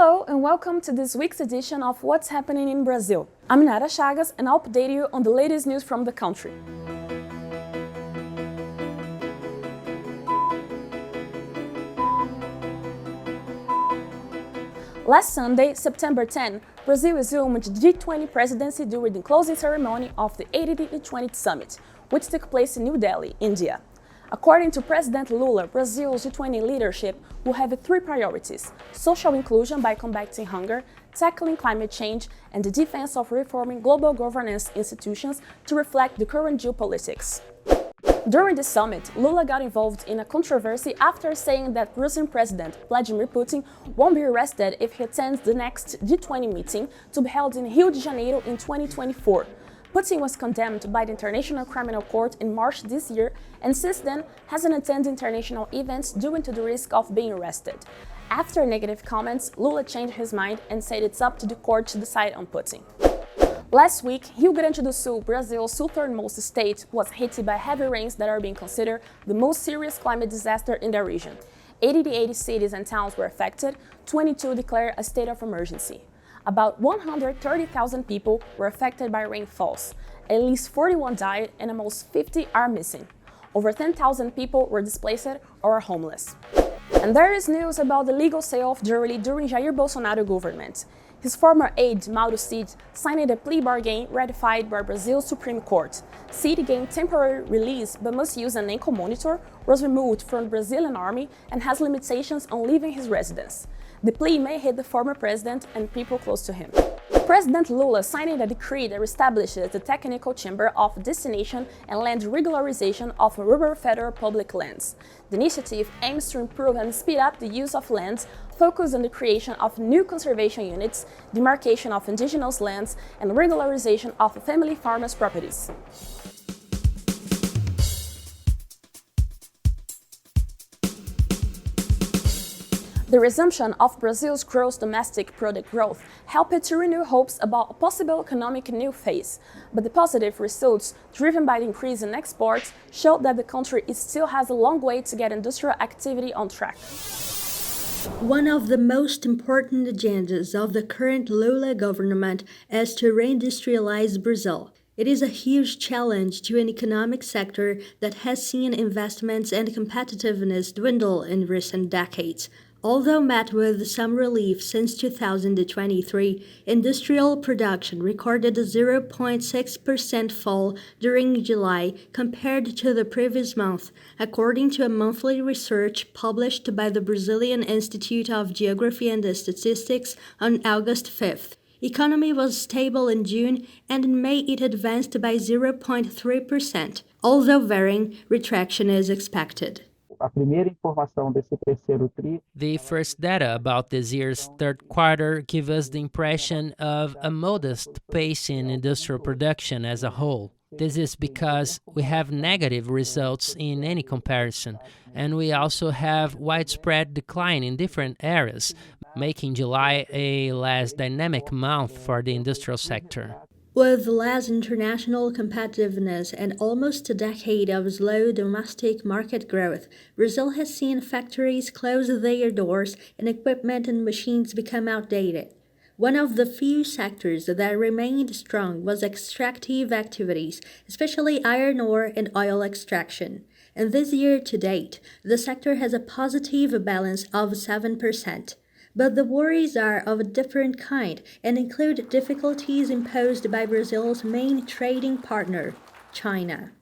Hello and welcome to this week's edition of What's Happening in Brazil. I'm Nara Chagas and I'll update you on the latest news from the country. Last Sunday, September 10, Brazil assumed the G20 presidency during the closing ceremony of the 80th G20 summit, which took place in New Delhi, India. According to President Lula, Brazil's G20 leadership will have three priorities: social inclusion by combating hunger, tackling climate change, and the defense of reforming global governance institutions to reflect the current geopolitics. During the summit, Lula got involved in a controversy after saying that Russian President Vladimir Putin won't be arrested if he attends the next G20 meeting to be held in Rio de Janeiro in 2024. Putin was condemned by the International Criminal Court in March this year and since then hasn't attended international events due to the risk of being arrested. After negative comments, Lula changed his mind and said it's up to the court to decide on Putin. Last week, Rio Grande do Sul, Brazil's southernmost state, was hit by heavy rains that are being considered the most serious climate disaster in the region. 80 cities and towns were affected, 22 declared a state of emergency. About 130,000 people were affected by rainfalls. At least 41 died and almost 50 are missing. Over 10,000 people were displaced or are homeless. And there is news about the legal sale of jewelry during Jair Bolsonaro government. His former aide, Mauro Cid, signed a plea bargain ratified by Brazil's Supreme Court. Cid gained temporary release but must use an ankle monitor, was removed from the Brazilian army, and has limitations on leaving his residence. The plea may hit the former president and people close to him. President Lula signed a decree that establishes the Technical Chamber of Destination and Land Regularization of rural federal public lands. The initiative aims to improve and speed up the use of lands, focus on the creation of new conservation units, demarcation of indigenous lands, and regularization of family farmers' properties. The resumption of Brazil's gross domestic product growth helped to renew hopes about a possible economic new phase, but the positive results, driven by the increase in exports, showed that the country still has a long way to get industrial activity on track. One of the most important agendas of the current Lula government is to reindustrialize Brazil. It is a huge challenge to an economic sector that has seen investments and competitiveness dwindle in recent decades. Although met with some relief since 2023, industrial production recorded a 0.6% fall during July compared to the previous month, according to a monthly research published by the Brazilian Institute of Geography and Statistics on August 5th. Economy was stable in June, and in May it advanced by 0.3%. Although varying, retraction is expected. The first data about this year's third quarter give us the impression of a modest pace in industrial production as a whole. This is because we have negative results in any comparison, and we also have widespread decline in different areas, making July a less dynamic month for the industrial sector. With less international competitiveness and almost a decade of slow domestic market growth, Brazil has seen factories close their doors and equipment and machines become outdated. One of the few sectors that remained strong was extractive activities, especially iron ore and oil extraction. And this year to date, the sector has a positive balance of 7%. But the worries are of a different kind and include difficulties imposed by Brazil's main trading partner, China.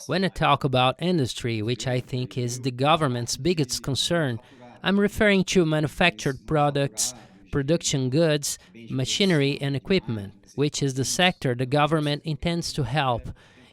When I talk about industry, which I think is the government's biggest concern, I'm referring to manufactured products, production goods, machinery and equipment, which is the sector the government intends to help.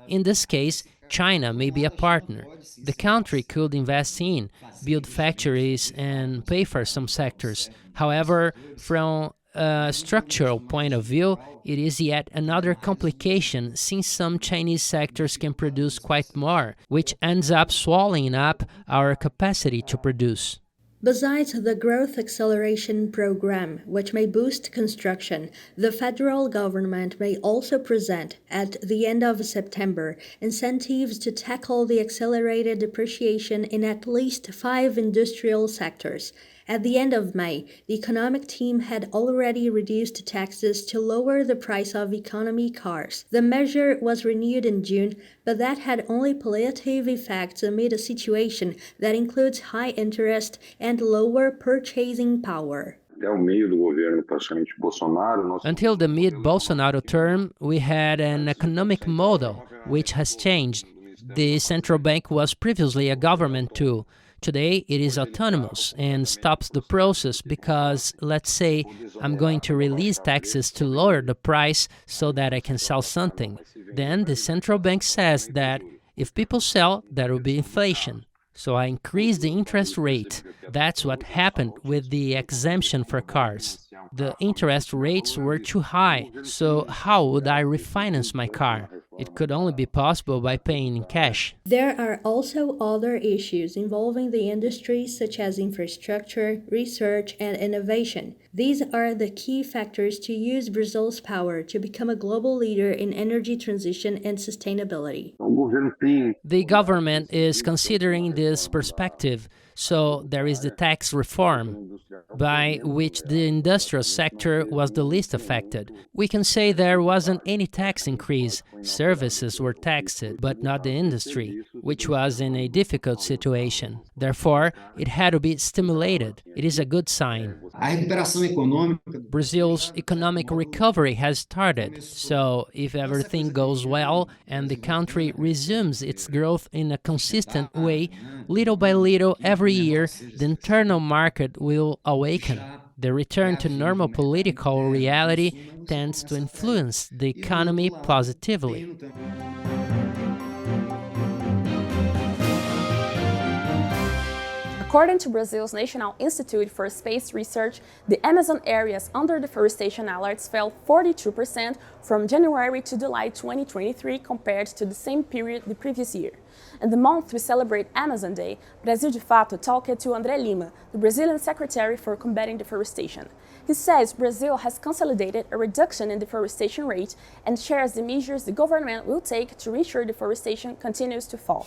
In this case, China may be a partner. The country could invest in, build factories, and pay for some sectors. However, from a structural point of view, it is yet another complication since some Chinese sectors can produce quite more, which ends up swallowing up our capacity to produce. Besides the Growth Acceleration Program, which may boost construction, the federal government may also present, at the end of September, incentives to tackle the accelerated depreciation in at least 5 industrial sectors. At the end of May, the economic team had already reduced taxes to lower the price of economy cars. The measure was renewed in June, but that had only palliative effects amid a situation that includes high interest and lower purchasing power. Until the mid-Bolsonaro term, we had an economic model which has changed. The central bank was previously a government tool. Today, it is autonomous and stops the process because, let's say, I'm going to release taxes to lower the price so that I can sell something. Then the central bank says that if people sell, there will be inflation. So I increase the interest rate. That's what happened with the exemption for cars. The interest rates were too high, so how would I refinance my car? It could only be possible by paying in cash. There are also other issues involving the industry, such as infrastructure, research, and innovation. These are the key factors to use Brazil's power to become a global leader in energy transition and sustainability. The government is considering this perspective, so there is the tax reform, by which the industrial sector was the least affected. We can say there wasn't any tax increase. Services were taxed, but not the industry, which was in a difficult situation. Therefore, it had to be stimulated. It is a good sign. Brazil's economic recovery has started, so if everything goes well and the country resumes its growth in a consistent way, little by little every year, the internal market will awaken. The return to normal political reality tends to influence the economy positively. According to Brazil's National Institute for Space Research, the Amazon areas under deforestation alerts fell 42% from January to July 2023 compared to the same period the previous year. In the month we celebrate Amazon Day, Brasil de Fato talked to André Lima, the Brazilian Secretary for Combating Deforestation. He says Brazil has consolidated a reduction in deforestation rate and shares the measures the government will take to ensure deforestation continues to fall.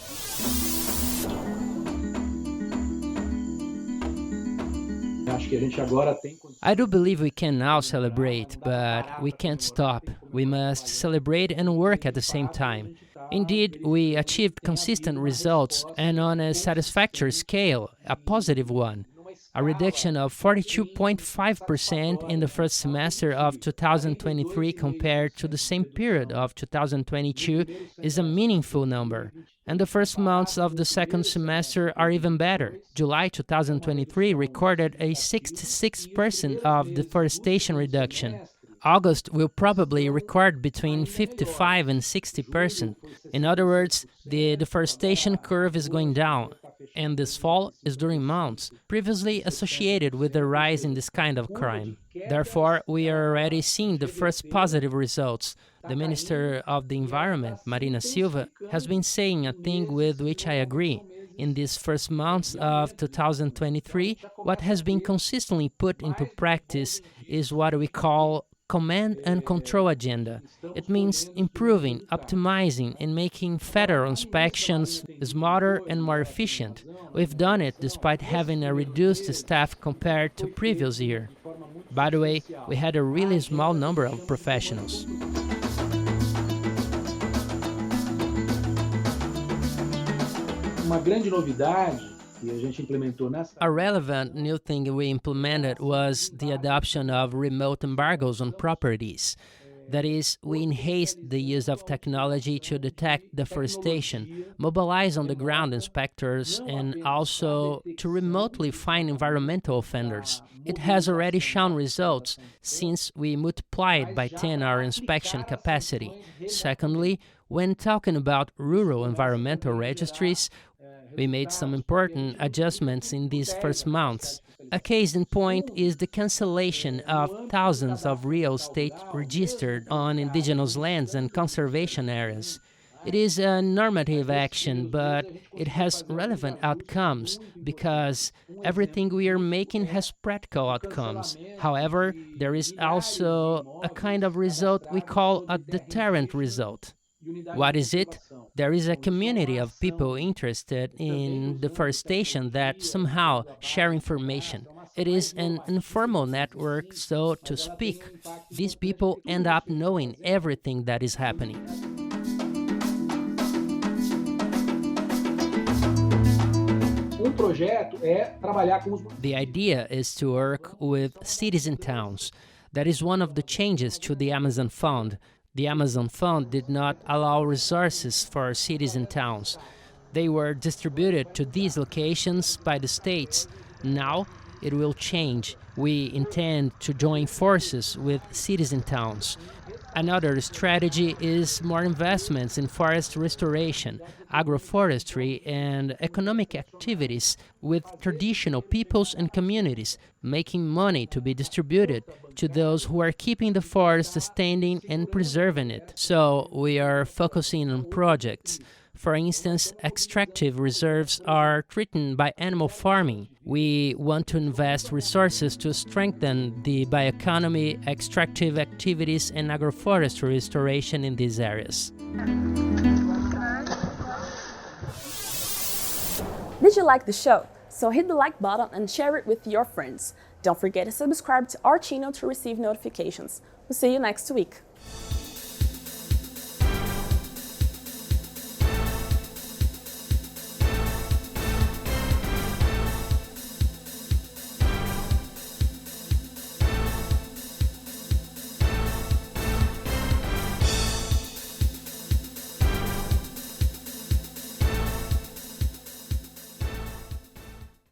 I do believe we can now celebrate, but we can't stop. We must celebrate and work at the same time. Indeed, we achieved consistent results and on a satisfactory scale, a positive one. A reduction of 42.5% in the first semester of 2023 compared to the same period of 2022 is a meaningful number. And the first months of the second semester are even better. July 2023 recorded a 66% of deforestation reduction. August will probably record between 55 and 60%. In other words, the deforestation curve is going down, and this fall is during months previously associated with the rise in this kind of crime. Therefore, we are already seeing the first positive results. The Minister of the Environment, Marina Silva, has been saying a thing with which I agree. In these first months of 2023, what has been consistently put into practice is what we call command and control agenda. It means improving, optimizing, and making federal inspections smarter and more efficient. We've done it despite having a reduced staff compared to previous year. By the way, we had a really small number of professionals. A relevant new thing we implemented was the adoption of remote embargoes on properties. That is, we enhanced the use of technology to detect deforestation, mobilize on-the-ground inspectors, and also to remotely find environmental offenders. It has already shown results since we multiplied by 10 our inspection capacity. Secondly, when talking about rural environmental registries, we made some important adjustments in these first months. A case in point is the cancellation of thousands of real estate registered on indigenous lands and conservation areas. It is a normative action, but it has relevant outcomes because everything we are making has practical outcomes. However, there is also a kind of result we call a deterrent result. What is it? There is a community of people interested in deforestation that somehow share information. It is an informal network, so to speak. These people end up knowing everything that is happening. The idea is to work with cities and towns. That is one of the changes to the Amazon Fund. The Amazon Fund did not allow resources for cities and towns. They were distributed to these locations by the states. Now it will change. We intend to join forces with cities and towns. Another strategy is more investments in forest restoration, agroforestry, and economic activities with traditional peoples and communities, making money to be distributed to those who are keeping the forest standing and preserving it. So we are focusing on projects. For instance, extractive reserves are threatened by animal farming. We want to invest resources to strengthen the bioeconomy, extractive activities, and agroforestry restoration in these areas. Did you like the show? So hit the like button and share it with your friends. Don't forget to subscribe to our channel to receive notifications. We'll see you next week.